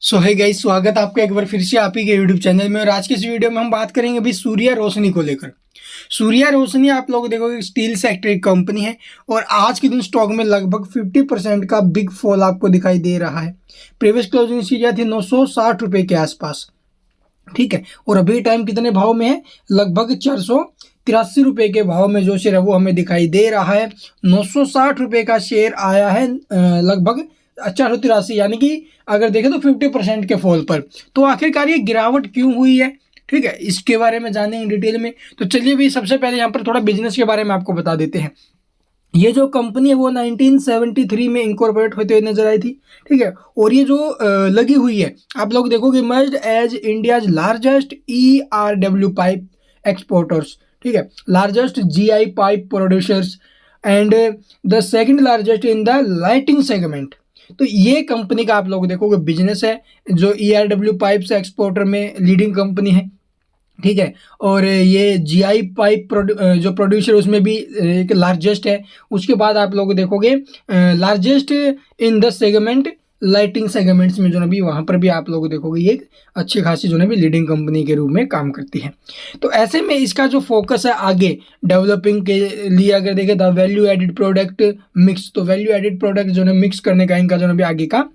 सो है गाइस, स्वागत आपका एक बार फिर से आप ही के यूट्यूब चैनल में। और आज की इस वीडियो में हम बात करेंगे अभी सूर्या रोशनी को लेकर। सूर्या रोशनी आप लोग देखोगे स्टील सेक्टर की कंपनी है और आज के दिन स्टॉक में लगभग 50% का बिग फॉल आपको दिखाई दे रहा है। प्रीवियस क्लोजिंग सीरिया थी 960 रुपये के आसपास, ठीक है। और अभी टाइम कितने भाव में है? लगभग 483 रुपये के भाव में जो शेयर है वो हमें दिखाई दे रहा है। 960 रुपये का शेयर आया है लगभग 483, यानी कि अगर देखें तो 50% के फॉल पर। तो आखिरकार ये गिरावट क्यों हुई है, ठीक है, इसके बारे में जानेंगे डिटेल में। तो चलिए भाई, सबसे पहले यहाँ पर थोड़ा बिजनेस के बारे में आपको बता देते हैं। ये जो कंपनी है वो 1973 में इंकॉर्पोरेट होते हुए नजर आई थी, ठीक है। और ये जो लगी हुई है, आप लोग देखोगे merged as India's largest ERW pipe exporters, ठीक है, largest GI pipe producers and the second largest in the lighting segment. तो ये कंपनी का आप लोग देखोगे बिजनेस है जो ERW पाइप्स एक्सपोर्टर में लीडिंग कंपनी है, ठीक है। और ये GI पाइप जो प्रोड्यूसर उसमें भी एक लार्जेस्ट है। उसके बाद आप लोग देखोगे largest in the segment lighting segments में जो ना भी वहाँ पर भी आप लोग देखोगे ये एक अच्छी खासी जो ना भी लीडिंग कंपनी के रूप में काम करती है। तो ऐसे में इसका जो फोकस है आगे डेवलपिंग के लिए अगर देखें the value added product mix, तो वैल्यू एडिड प्रोडक्ट जो है मिक्स करने का इनका जो ना भी आगे का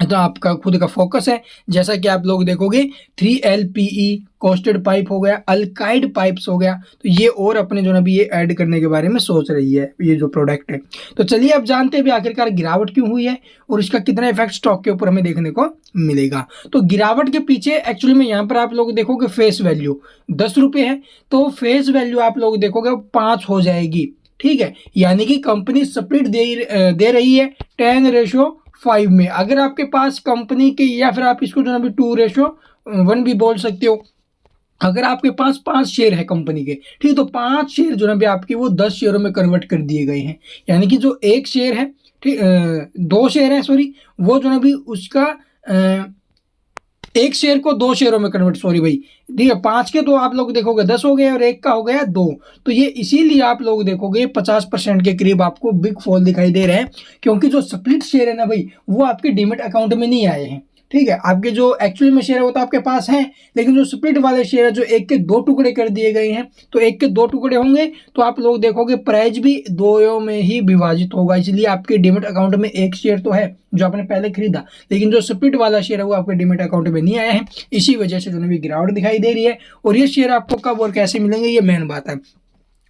तो आपका खुद का फोकस है। जैसा कि आप लोग देखोगे 3LPE कोस्टेड पाइप हो गया, अल्काइड पाइप्स हो गया, तो ये और अपने जो ना भी ये ऐड करने के बारे में सोच रही है ये जो प्रोडक्ट है। तो चलिए अब जानते हैं भी आखिरकार गिरावट क्यों हुई है और इसका कितना इफेक्ट स्टॉक के ऊपर हमें देखने को मिलेगा। तो गिरावट के पीछे एक्चुअली में यहाँ पर आप लोग देखोगे फेस वैल्यू 10 रुपये है, तो फेस वैल्यू आप लोग देखोगे 5 हो जाएगी, ठीक है। यानी कि कंपनी स्प्लिट दे रही है 10:5 में। अगर आपके पास कंपनी के, या फिर आप इसको जो ना भी 2:1 भी बोल सकते हो, अगर आपके पास 5 शेयर है कंपनी के, ठीक है, तो 5 शेयर जो ना भी आपके वो 10 शेयरों में कन्वर्ट कर दिए गए हैं। यानी कि जो एक शेयर है, ठीक, 2 शेयर है सॉरी, वो जो ना भी उसका एक शेयर को 2 शेयरों में कन्वर्ट, सॉरी भाई, ठीक है, 5 के तो आप लोग देखोगे 10 हो गए और एक का हो गया 2। तो ये इसीलिए आप लोग देखोगे 50% के करीब आपको बिग फॉल दिखाई दे रहे हैं, क्योंकि जो स्प्लिट शेयर है ना भाई वो आपके डीमेट अकाउंट में नहीं आए हैं, ठीक है। आपके जो एक्चुअल में शेयर है वो तो आपके पास हैं, लेकिन जो स्प्लिट वाले शेयर है जो एक के 2 टुकड़े कर दिए गए हैं, तो एक के 2 टुकड़े होंगे तो आप लोग देखोगे प्राइस भी 2 में ही विभाजित होगा। इसलिए आपके डीमेट अकाउंट में एक शेयर तो है जो आपने पहले खरीदा, लेकिन जो स्प्लिट वाला शेयर है वो आपके डीमेट अकाउंट में नहीं आया है। इसी वजह से जो भी गिरावट दिखाई दे रही है। और ये शेयर आपको कब और कैसे मिलेंगे, ये मेन बात है।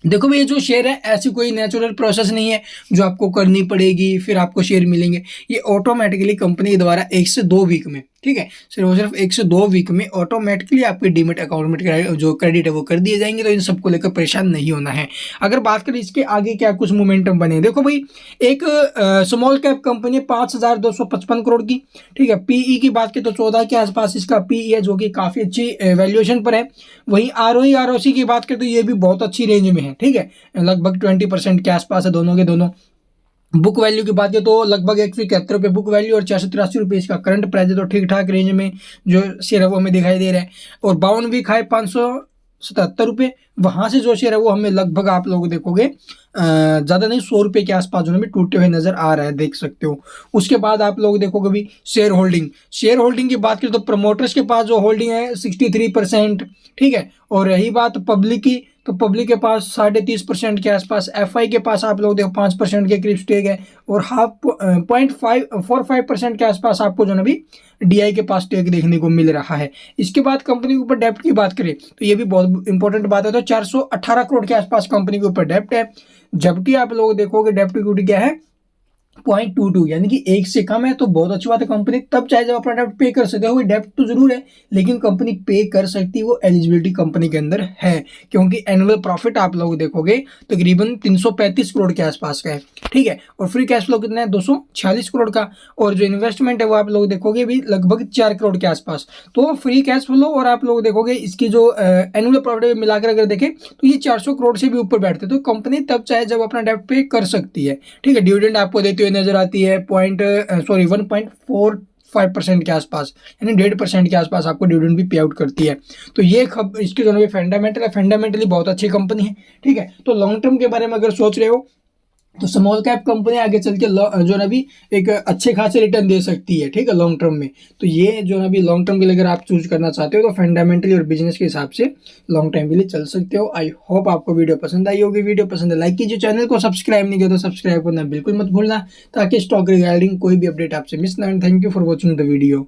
देखो भाई, ये जो शेयर है ऐसी कोई नेचुरल प्रोसेस नहीं है जो आपको करनी पड़ेगी फिर आपको शेयर मिलेंगे। ये ऑटोमेटिकली कंपनी के द्वारा 1 से 2 वीक में, ठीक है, सिर्फ 1 से 2 वीक में ऑटोमेटिकली आपके डीमेट अकाउंट में जो क्रेडिट है वो कर दिए जाएंगे। तो इन सबको लेकर परेशान नहीं होना है। अगर बात करें इसके आगे क्या कुछ मोमेंटम बने, देखो भाई, एक स्मॉल कैप कंपनी है 5,255 करोड़ की, ठीक है। PE की बात करें तो 14 के आसपास इसका PE है, जो कि काफ़ी अच्छी वैल्यूएशन पर है। वहीं ROE ROC की बात करें तो ये भी बहुत अच्छी रेंज में है, ठीक है, लगभग 20% के आसपास है दोनों के दोनों। बुक वैल्यू की बात करें तो लगभग 171 बुक वैल्यू और 483 इसका करंट प्राइस है। तो ठीक ठाक रेंज में जो शेयर है वो हमें दिखाई दे रहा है। और 52 वीक हाई 577 वहां से जो शेयर है वो हमें लगभग आप लोग देखोगे ज़्यादा नहीं 100 रुपये के आसपास जो भी टूटे हुए नजर आ रहा है, देख सकते हो। उसके बाद आप लोग देखोगे भी शेयर होल्डिंग की बात करें तो प्रमोटर्स के पास जो होल्डिंग है 63%, ठीक है। और रही बात पब्लिक की, तो पब्लिक के पास 30.5% के आसपास, FI के पास आप लोग देखो 5% के करीब स्टेक है। और 0.45% के आसपास आपको जो ना भी DI के पास स्टेक देखने को मिल रहा है। इसके बाद कंपनी के ऊपर डेप्ट की बात करें तो ये भी बहुत इंपॉर्टेंट बात है। तो 418 करोड़ के आसपास कंपनी के ऊपर डेप्ट है, जबकि आप लोग देखोगे डेप्ट इक्विटी क्या है 0.22, यानी कि 1 से कम है। तो बहुत अच्छी बात है, कंपनी तब चाहे जब अपना डेप्ट पे कर सकते हो। डेप्ट तो जरूर है लेकिन कंपनी पे कर सकती है, वो एलिजिबिलिटी कंपनी के अंदर है, क्योंकि एनुअल प्रॉफिट आप लोग देखोगे तकरीबन 335 करोड़ के आसपास का है, ठीक है। और फ्री कैश फ्लो कितना है 246 करोड़ का। और जो इन्वेस्टमेंट है वो आप लोग देखोगे भी लगभग 4 करोड़ के आसपास। तो फ्री कैश फ्लो और आप लोग देखोगे इसकी जो एनुअल प्रॉफिट मिलाकर अगर देखें तो ये 400 करोड़ से भी ऊपर बैठते। तो कंपनी तब चाहे जब अपना डेप्ट पे कर सकती है, ठीक है। डिविडेंड आपको देते हुए नजर आती है 1.45% के आसपास, यानी 1.5% के आसपास आपको डिविडेंड भी पे आउट करती है। तो ये इसके दोनों भी फंडामेंटली बहुत अच्छी कंपनी है, ठीक है। तो लॉन्ग टर्म के बारे में अगर सोच रहे हो तो स्मॉल कैप कंपनी आगे चल के जो है ना अभी एक अच्छे खासे रिटर्न दे सकती है, ठीक है, लॉन्ग टर्म में। तो ये जो है ना अभी लॉन्ग टर्म के लिए अगर आप चूज करना चाहते हो तो फंडामेंटली और बिजनेस के हिसाब से लॉन्ग टाइम के लिए चल सकते हो। आई होप आपको वीडियो पसंद आई होगी। वीडियो पसंद है लाइक कीजिए, चैनल को सब्सक्राइब नहीं किया तो सब्सक्राइब करना बिल्कुल मत भूलना, ताकि स्टॉक रिगार्डिंग कोई भी अपडेट आपसे मिस ना हो। Thank you for watching the video.